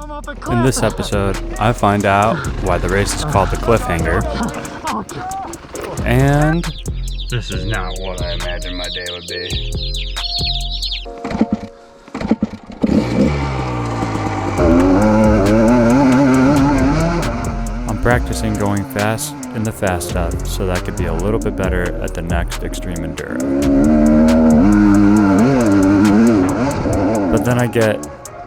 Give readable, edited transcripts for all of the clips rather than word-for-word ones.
In this episode, I find out why the race is called the Cliffhanger, and this is not what I imagined my day would be. I'm practicing going fast in the fast stuff so that I could be a little bit better at the next Extreme Enduro. But then I get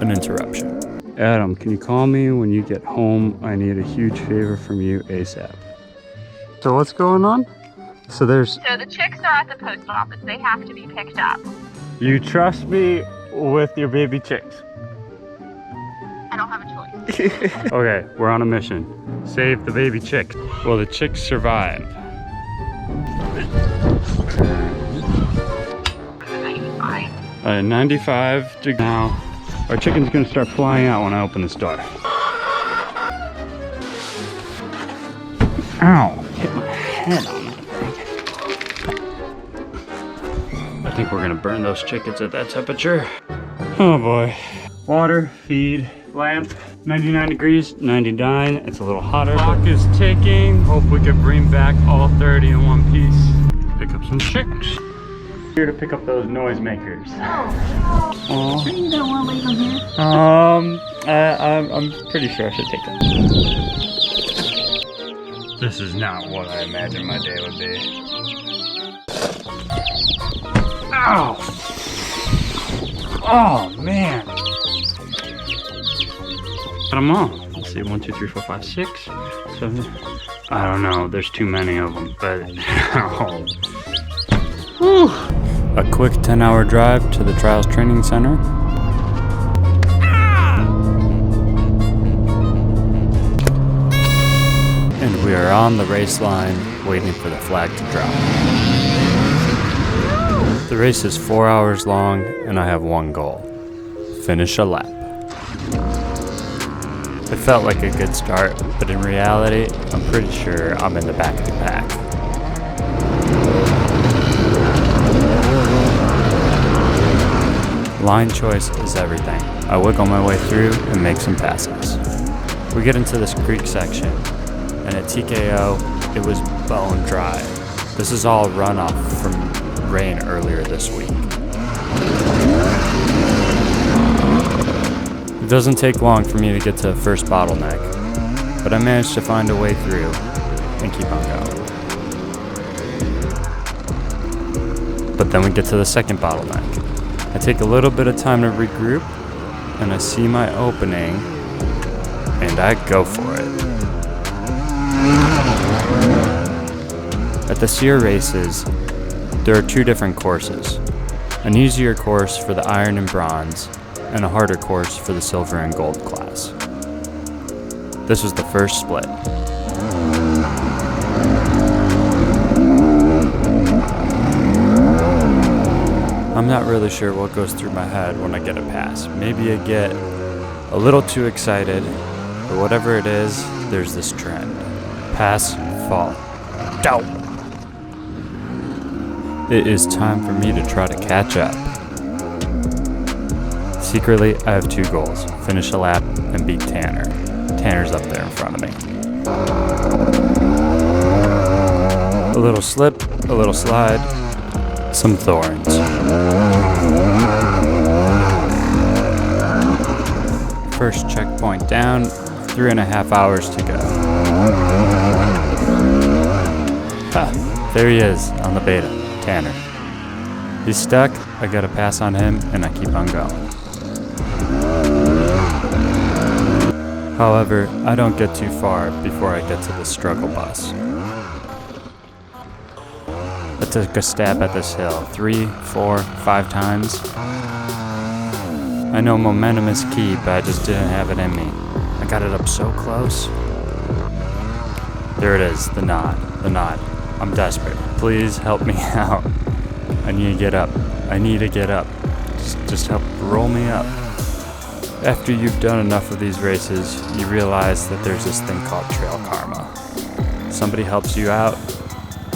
an interruption. Adam, can you call me when you get home? I need a huge favor from you ASAP. So what's going on? So the chicks are at the post office. They have to be picked up. You trust me with your baby chicks? I don't have a choice. Okay, we're on a mission. Save the baby chicks. Well, the chicks survived. 95. 95 to now. Our chicken's gonna start flying out when I open this door. Ow! Hit my head on that thing. I think we're gonna burn those chickens at that temperature. Oh boy. Water, feed, lamp, 99 degrees, 99. It's a little hotter. Clock is ticking. Hope we can bring back all 30 in one piece. Pick up some chicks. Here to pick up those noisemakers. Oh, are you gonna want to leave them here? I'm pretty sure I should take them. This is not what I imagined my day would be. Ow! Oh man! Got them all. Let's see, 1, 2, 3, 4, 5, 6, 7. I don't know. There's too many of them, but. Whew. A quick 10-hour drive to the Trials Training Center. And we are on the race line, waiting for the flag to drop. The race is 4 hours long, and I have one goal: finish a lap. It felt like a good start, but in reality, I'm pretty sure I'm in the back of the pack. Line choice is everything. I wiggle my way through and make some passes. We get into this creek section, and at TKO, it was bone dry. This is all runoff from rain earlier this week. It doesn't take long for me to get to the first bottleneck, but I managed to find a way through and keep on going. But then we get to the second bottleneck. I take a little bit of time to regroup, and I see my opening, and I go for it. At the SEER races, there are two different courses: an easier course for the iron and bronze, and a harder course for the silver and gold class. This was the first split. I'm not really sure what goes through my head when I get a pass. Maybe I get a little too excited, but whatever it is, there's this trend. Pass, fall. Down. It is time for me to try to catch up. Secretly, I have two goals: finish a lap and beat Tanner. Tanner's up there in front of me. A little slip, a little slide, some thorns. First checkpoint down, 3.5 hours to go. Ha, there he is on the beta, Tanner. He's stuck, I got a pass on him, and I keep on going. However, I don't get too far before I get to the struggle bus. I took a stab at this hill 3, 4, 5 times. I know momentum is key, but I just didn't have it in me. I got it up so close. There it is, the nod. I'm desperate. Please help me out. I need to get up. Just help roll me up. After you've done enough of these races, you realize that there's this thing called trail karma. Somebody helps you out,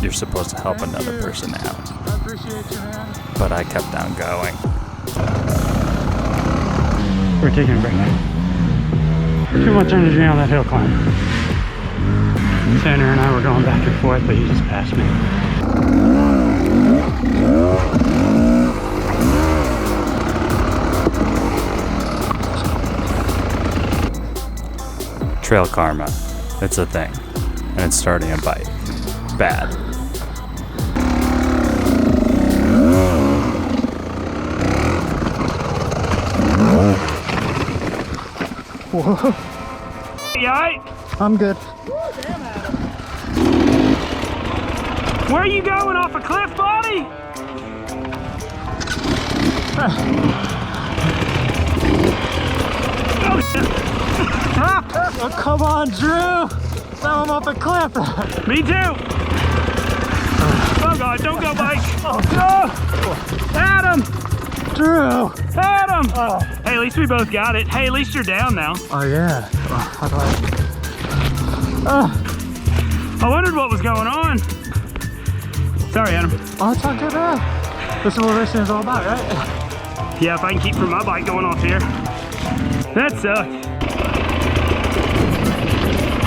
you're supposed to help another person out. I appreciate you, man. But I kept on going. We're taking a break. Too much energy on that hill climb. Tanner and I were going back and forth, but he just passed me. Trail karma. It's a thing. And it's starting a bite. Bad. Whoa. You alright? I'm good. Where are you going, off a cliff, buddy? Oh, come on, Drew! Now I'm off a cliff! Me too! Oh God, don't go, bike! Oh, no! Adam! Drew! Adam! Hey, at least we both got it. Hey, at least you're down now. Oh yeah. How do I wondered what was going on. Sorry, Adam. Oh, it's all good. This is what racing is all about, right? Yeah, if I can keep from my bike going off here. That sucked.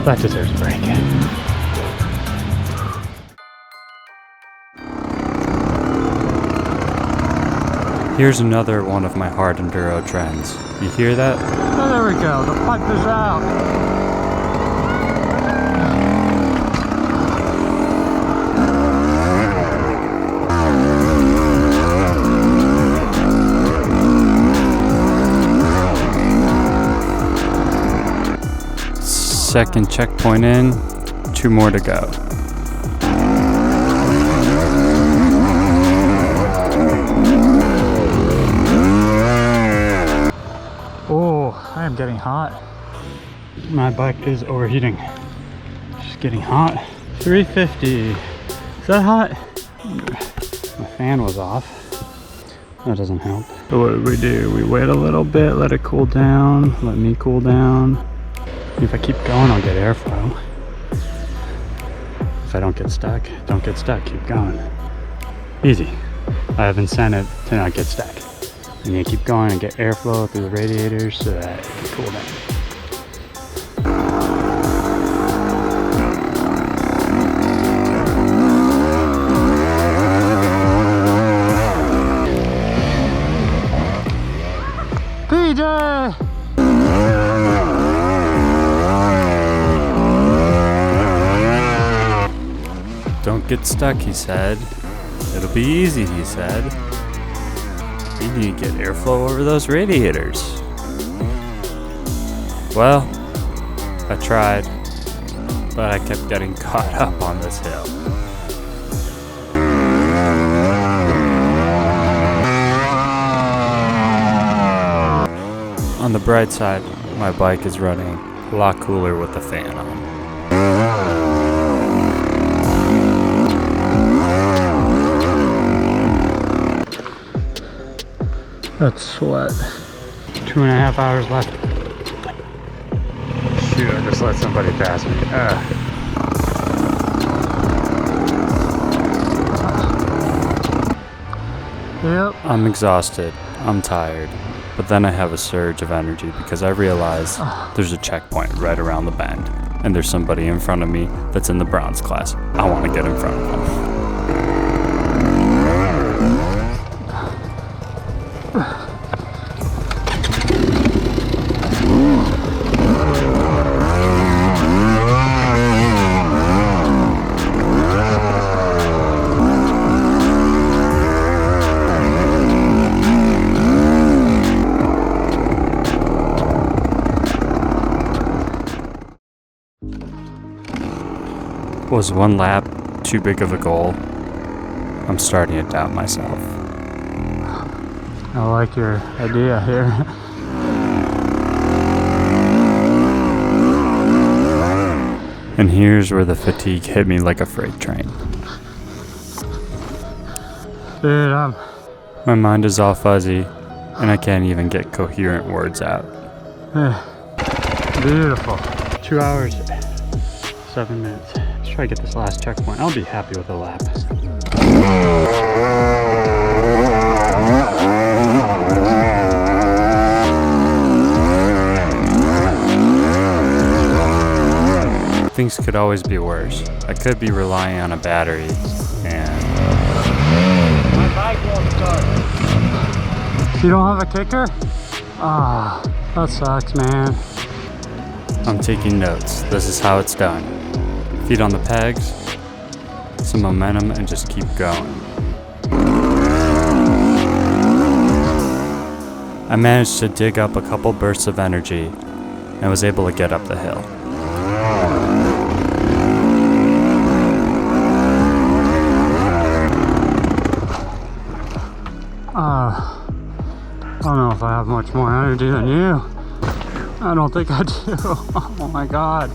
That deserves a break. Here's another one of my hard enduro trends. You hear that? Oh, there we go. The pipe is out. Second checkpoint in, 2 more to go. Oh, I am getting hot. My bike is overheating. Just getting hot. 350. Is that hot? My fan was off. That doesn't help. So what do? We wait a little bit, let it cool down, let me cool down. If I keep going, I'll get airflow. If I don't get stuck, keep going. Easy. I have incentive to not get stuck. And you keep going and get airflow through the radiators so that it can cool down. PJ! Don't get stuck, he said. It'll be easy, he said. You need to get airflow over those radiators. Well, I tried, but I kept getting caught up on this hill. On the bright side, my bike is running a lot cooler with the fan on. That's sweat. 2.5 hours left. Shoot, I just let somebody pass me. Yep. I'm exhausted. I'm tired. But then I have a surge of energy because I realize there's a checkpoint right around the bend. And there's somebody in front of me that's in the bronze class. I want to get in front of them. Was one lap too big of a goal? I'm starting to doubt myself. I like your idea here. And here's where the fatigue hit me like a freight train. Dude, My mind is all fuzzy, and I can't even get coherent words out. beautiful. 2 hours, 7 minutes. Let's try to get this last checkpoint. I'll be happy with a lap. things could always be worse. I could be relying on a battery, and My bike won't start. you don't have a kicker? Ah, that sucks, man. I'm taking notes. This is how it's done. Feet on the pegs, some momentum, and just keep going. I managed to dig up a couple bursts of energy and was able to get up the hill. I don't know if I have much more energy than you. I don't think I do. Oh my god.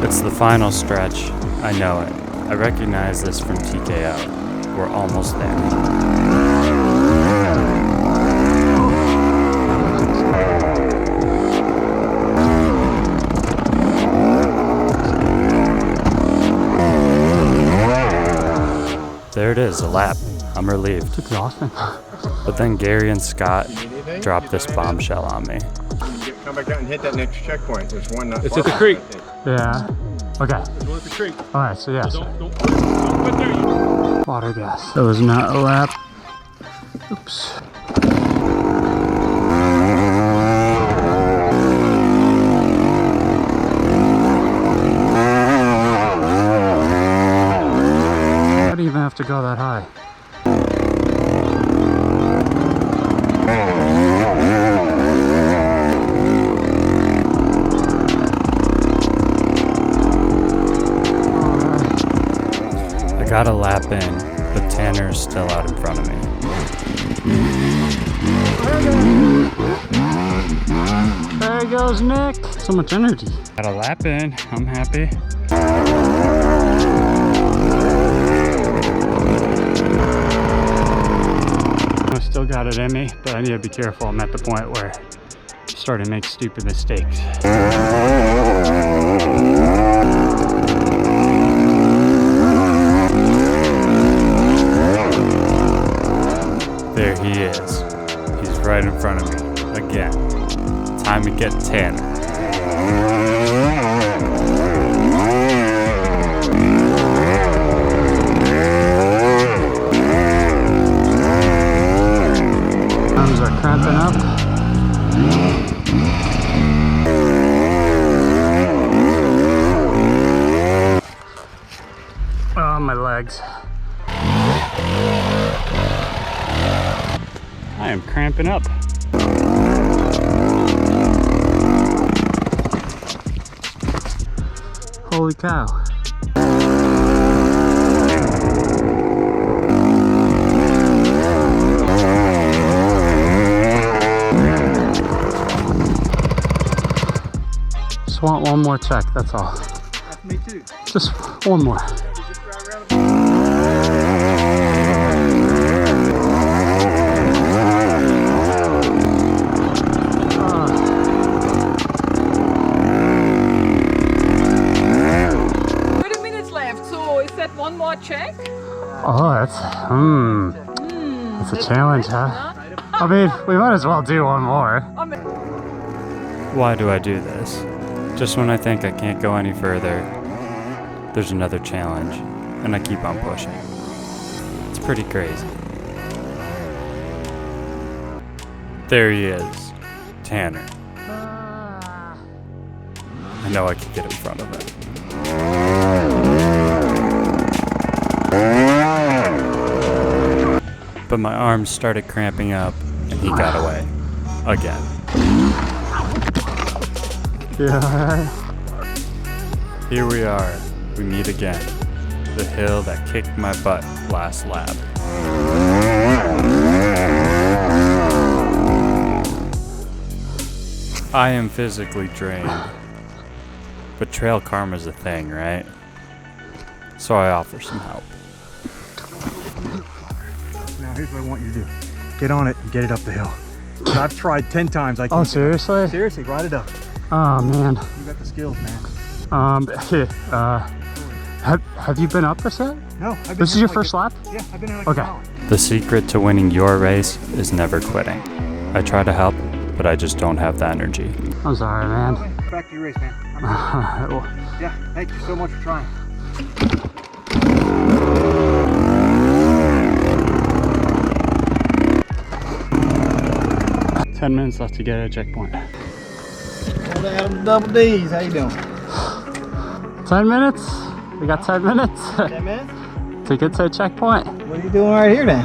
It's the final stretch. I know it. I recognize this from TKO. We're almost there. There it is, a lap. I'm relieved. It's exhausting. But then Gary and Scott dropped this bombshell on me. Come back out and hit that next checkpoint. There's one not It's far at the back, creek. I think. Yeah. Okay. There's one at the creek. Alright, so yes. Don't quit there. Water gas. That was not a lap. Oops. Why do you even have to go that high? I got a lap in, but Tanner is still out in front of me. There goes Nick. So much energy. Got a lap in. I'm happy. I still got it in me, but I need to be careful. I'm at the point where I'm starting to make stupid mistakes. There he is. He's right in front of me. Again. Time to get Tanner. Arms are cramping up. Oh, my legs. I am cramping up. Holy cow. Just want one more check, that's all. That's me too. Just one more. One more check? Oh, that's a challenge, huh? I mean, we might as well do one more. Why do I do this? Just when I think I can't go any further, there's another challenge, and I keep on pushing. It's pretty crazy. There he is, Tanner. I know I could get in front of him. But my arms started cramping up and he got away. Again. Yeah. Here we are. We meet again. The hill that kicked my butt last lap. I am physically drained. But trail karma's a thing, right? So I offer some help. Now here's what I want you to do. Get on it and get it up the hill. I've tried 10 times. I can't. Oh, seriously? Seriously, ride it up. Oh, man. You got the skills, man. Have you been up this yet? No, I've been This is here your like first lap? Yeah, I've been here like Okay. an hour. The secret to winning your race is never quitting. I try to help, but I just don't have the energy. I'm sorry, man. Back to your race, man. I'm good. Yeah, thank you so much for trying. 10 minutes left to get a checkpoint. Old Adam Double D's, how you doing? 10 minutes? We got 10 minutes 10 minutes? to get to a checkpoint. What are you doing right here then?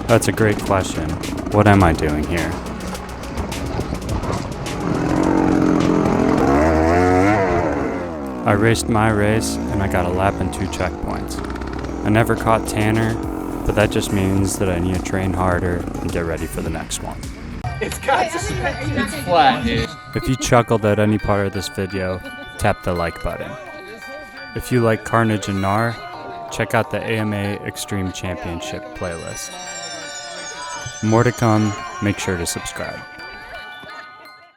That's a great question. What am I doing here? I raced my race and I got a lap and 2 checkpoints. I never caught Tanner, but that just means that I need to train harder and get ready for the next one. It's flat, dude. If you chuckled at any part of this video, tap the like button. If you like Carnage and Gnar, check out the AMA Extreme Championship playlist. More to come, make sure to subscribe.